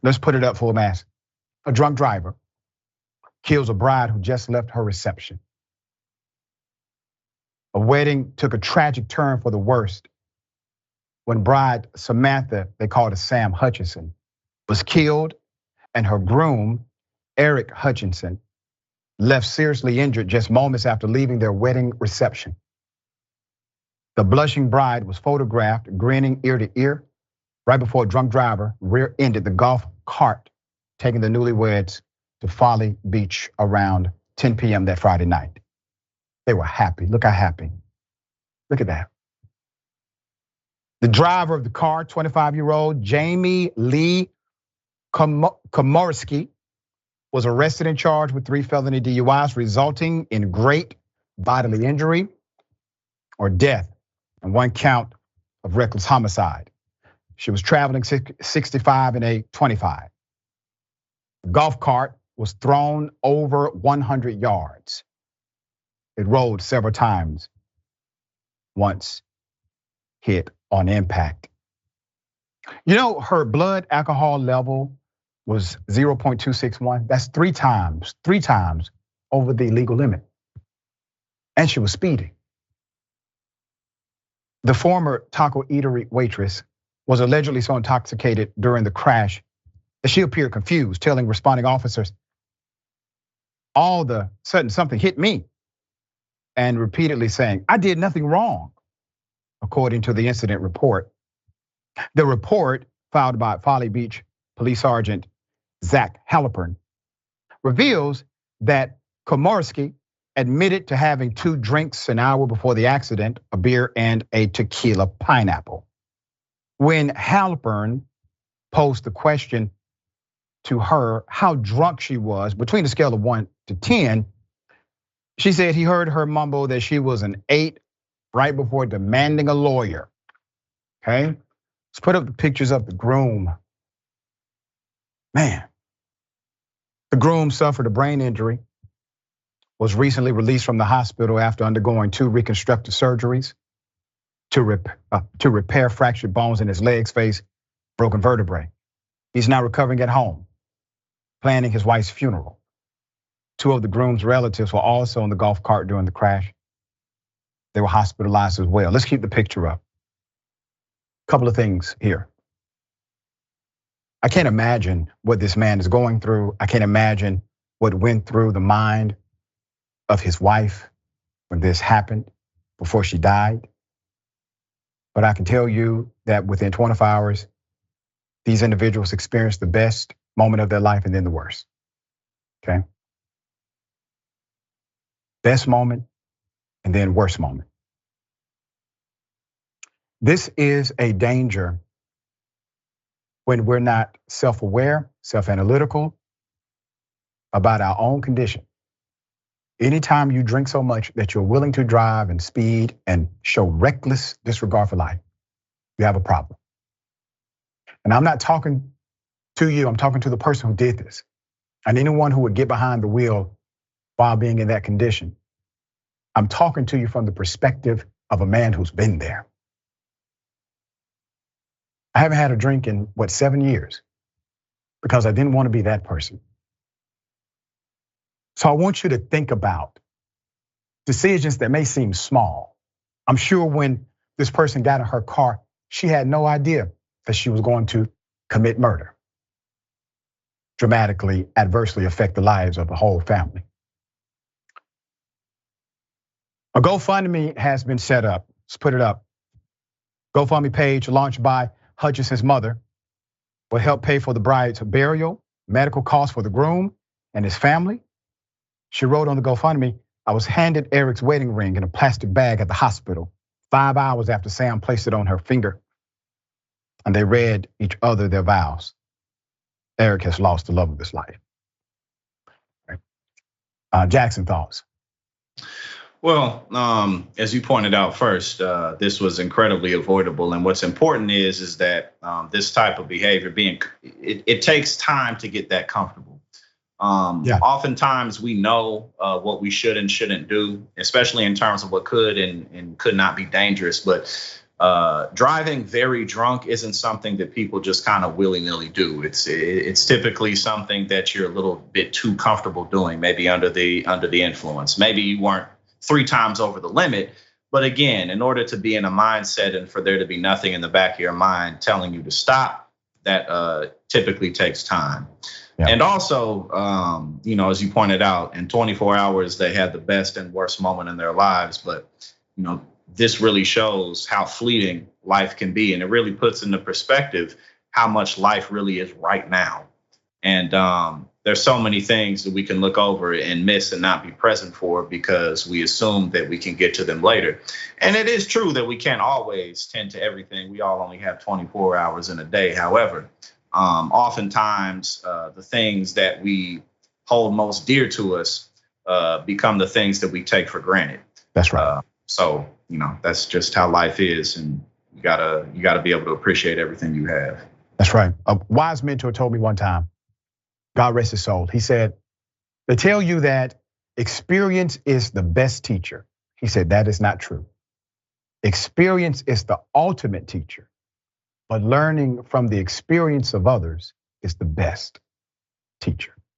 Let's put it up full mass. A drunk driver kills a bride who just left her reception. A wedding took a tragic turn for the worst when bride Samantha, they called her Sam Hutchinson, was killed, and her groom, Aric Hutchinson, left seriously injured just moments after leaving their wedding reception. The blushing bride was photographed grinning ear to ear right before a drunk driver rear-ended the golf cart, taking the newlyweds to Folly Beach around 10 p.m. that Friday night. They were happy. Look how happy. Look at that. The driver of the car, 25-year-old Jamie Lee Komorski, was arrested and charged with 3 felony DUIs, resulting in great bodily injury or death, and 1 count of reckless homicide. She was traveling 65 in a 25. The golf cart was thrown over 100 yards. It rolled several times, once hit on impact. You know, her blood alcohol level was 0.261. That's 3 times over the legal limit. And she was speeding. The former taco eatery waitress was allegedly so intoxicated during the crash that she appeared confused, telling responding officers, all of a sudden something hit me, and repeatedly saying, I did nothing wrong, according to the incident report. The report filed by Folly Beach Police Sergeant Zach Halpern reveals that Komorski admitted to having 2 drinks an hour before the accident, a beer and a tequila pineapple. When Halpern posed the question to her how drunk she was between a scale of 1 to 10, she said he heard her mumble that she was an 8 right before demanding a lawyer. Okay, let's put up the pictures of the groom. Man, the groom suffered a brain injury, was recently released from the hospital after undergoing 2 reconstructive surgeries to repair fractured bones in his legs, face, broken vertebrae. He's now recovering at home, planning his wife's funeral. 2 of the groom's relatives were also in the golf cart during the crash. They were hospitalized as well. Let's keep the picture up. Couple of things here. I can't imagine what this man is going through. I can't imagine what went through the mind of his wife when this happened before she died. But I can tell you that within 24 hours, these individuals experienced the best moment of their life and then the worst, okay? Best moment and then worst moment. This is a danger when we're not self-aware, self-analytical about our own condition. Anytime you drink so much that you're willing to drive and speed and show reckless disregard for life, you have a problem. And I'm not talking to you, I'm talking to the person who did this. And anyone who would get behind the wheel while being in that condition. I'm talking to you from the perspective of a man who's been there. I haven't had a drink in 7 years because I didn't want to be that person. So I want you to think about decisions that may seem small. I'm sure when this person got in her car, she had no idea that she was going to commit murder, dramatically, adversely affect the lives of the whole family. A GoFundMe has been set up. Let's put it up. GoFundMe page launched by Hutchinson's mother will help pay for the bride's burial, medical costs for the groom and his family. She wrote on the GoFundMe, I was handed Aric's wedding ring in a plastic bag at the hospital 5 hours after Sam placed it on her finger. And they read each other their vows. Aric has lost the love of his life. Jackson, thoughts? Well, as you pointed out first, this was incredibly avoidable. And what's important is that this type of behavior it takes time to get that comfortable. Oftentimes we know what we should and shouldn't do, especially in terms of what could and could not be dangerous. But Driving very drunk isn't something that people just kind of willy-nilly do. It's typically something that you're a little bit too comfortable doing, maybe under the influence. Maybe you weren't 3 times over the limit, but again, in order to be in a mindset and for there to be nothing in the back of your mind telling you to stop, that typically takes time. Yeah. And also, as you pointed out, in 24 hours they had the best and worst moment in their lives, but this really shows how fleeting life can be. And it really puts into perspective how much life really is right now. And there's so many things that we can look over and miss and not be present for because we assume that we can get to them later. And it is true that we can't always tend to everything. We all only have 24 hours in a day. However, oftentimes the things that we hold most dear to us become the things that we take for granted. That's right. So, that's just how life is, and you gotta be able to appreciate everything you have. That's right. A wise mentor told me one time, God rest his soul. He said, they tell you that experience is the best teacher. He said, that is not true. Experience is the ultimate teacher, but learning from the experience of others is the best teacher.